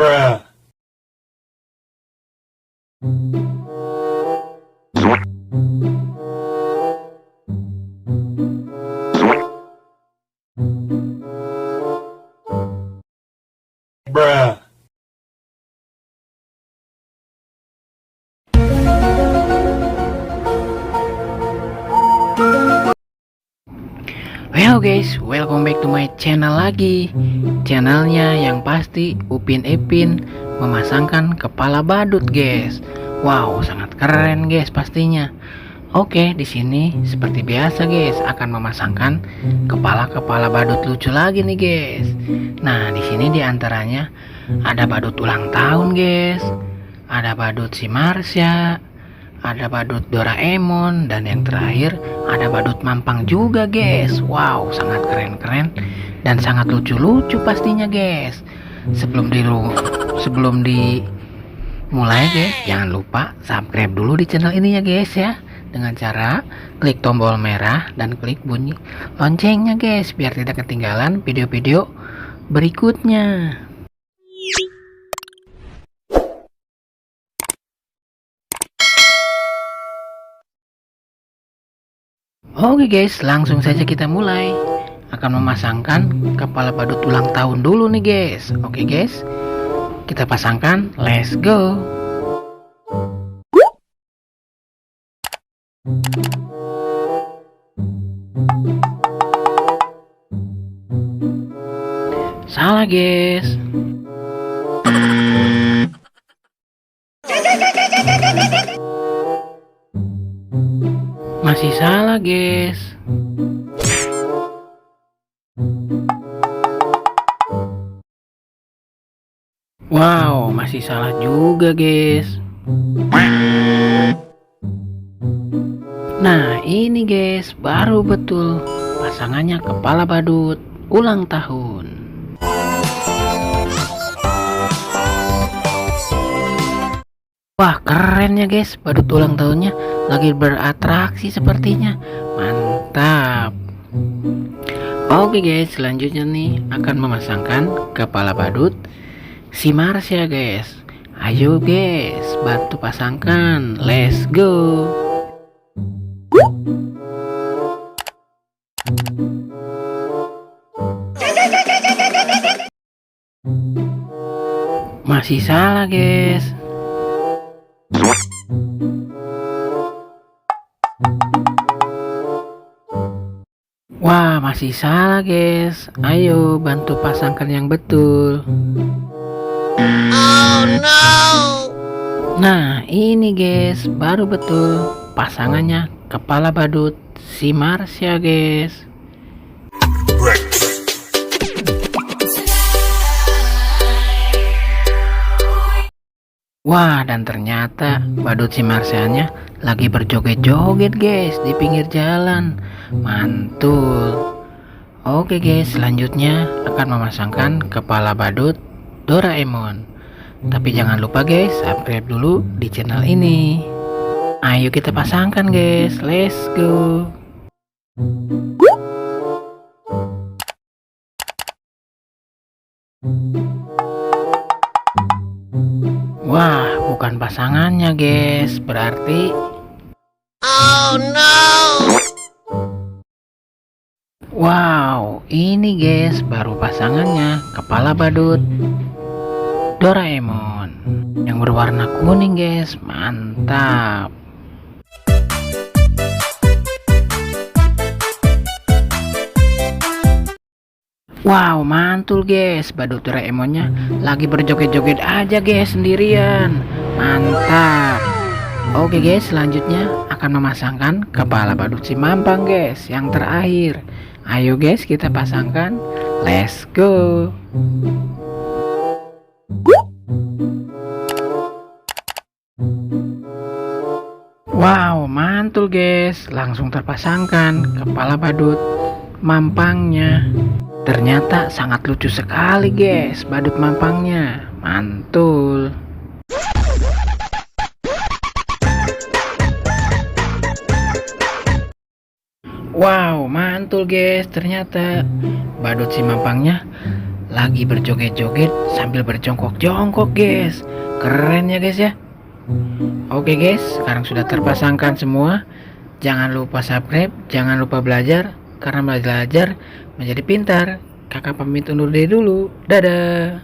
Bruh. Bruh. Well guys, welcome back to my channel lagi. Channelnya yang pasti Upin Ipin memasangkan kepala badut guys. Wow, sangat keren guys pastinya. Oke, di sini seperti biasa guys akan memasangkan kepala-kepala badut lucu lagi nih guys. Nah, di sini diantaranya ada badut ulang tahun guys, ada badut si Marsha, ada badut Doraemon, dan yang terakhir ada badut Mampang juga guys. Wow, sangat keren-keren dan sangat lucu-lucu pastinya guys. Sebelum dimulai guys, jangan lupa subscribe dulu di channel ini ya guys ya, dengan cara klik tombol merah dan klik bunyi loncengnya guys, biar tidak ketinggalan video-video berikutnya. Oke guys, langsung saja kita mulai. Akan memasangkan kepala badut ulang tahun dulu nih guys. Oke guys, kita pasangkan, let's go. Salah guys. Masih salah guys. Wow, masih salah juga guys. Nah ini guys, baru betul pasangannya kepala badut ulang tahun. Wah, keren ya guys, badut ulang tahunnya lagi beratraksi sepertinya. Mantap. Oke guys, selanjutnya nih akan memasangkan kepala badut si Marsha guys. Ayo guys, bantu pasangkan, let's go. Masih salah guys. Wah, masih salah guys. Ayo bantu pasangkan yang betul. Oh no. Nah ini guys, baru betul pasangannya kepala badut si Marsha guys. Wah, dan ternyata badut si Marshanya lagi berjoget-joget guys di pinggir jalan. Mantul. Oke guys, selanjutnya akan memasangkan kepala badut Doraemon. Tapi jangan lupa guys, subscribe dulu di channel ini. Ayo kita pasangkan guys, let's go. Wah, bukan pasangannya guys, berarti Oh no. wow, ini guys baru pasangannya kepala badut Doraemon yang berwarna kuning guys. Mantap. Wow, mantul guys, badut Doraemonnya lagi berjoget-joget aja guys sendirian. Mantap. Oke guys, selanjutnya akan memasangkan kepala badut si Mampang guys, yang terakhir. Ayo guys kita pasangkan, let's go. Wow, mantul guys, langsung terpasangkan kepala badut Mampangnya. Ternyata sangat lucu sekali guys badut Mampangnya. Mantul. Wow, mantul guys, ternyata badut si Mampangnya lagi berjoget-joget sambil berjongkok-jongkok guys. Keren ya guys ya. Oke guys, sekarang sudah terpasangkan semua. Jangan lupa subscribe, jangan lupa belajar, karena belajar menjadi pintar. Kakak pamit undur diri dulu. Dadah.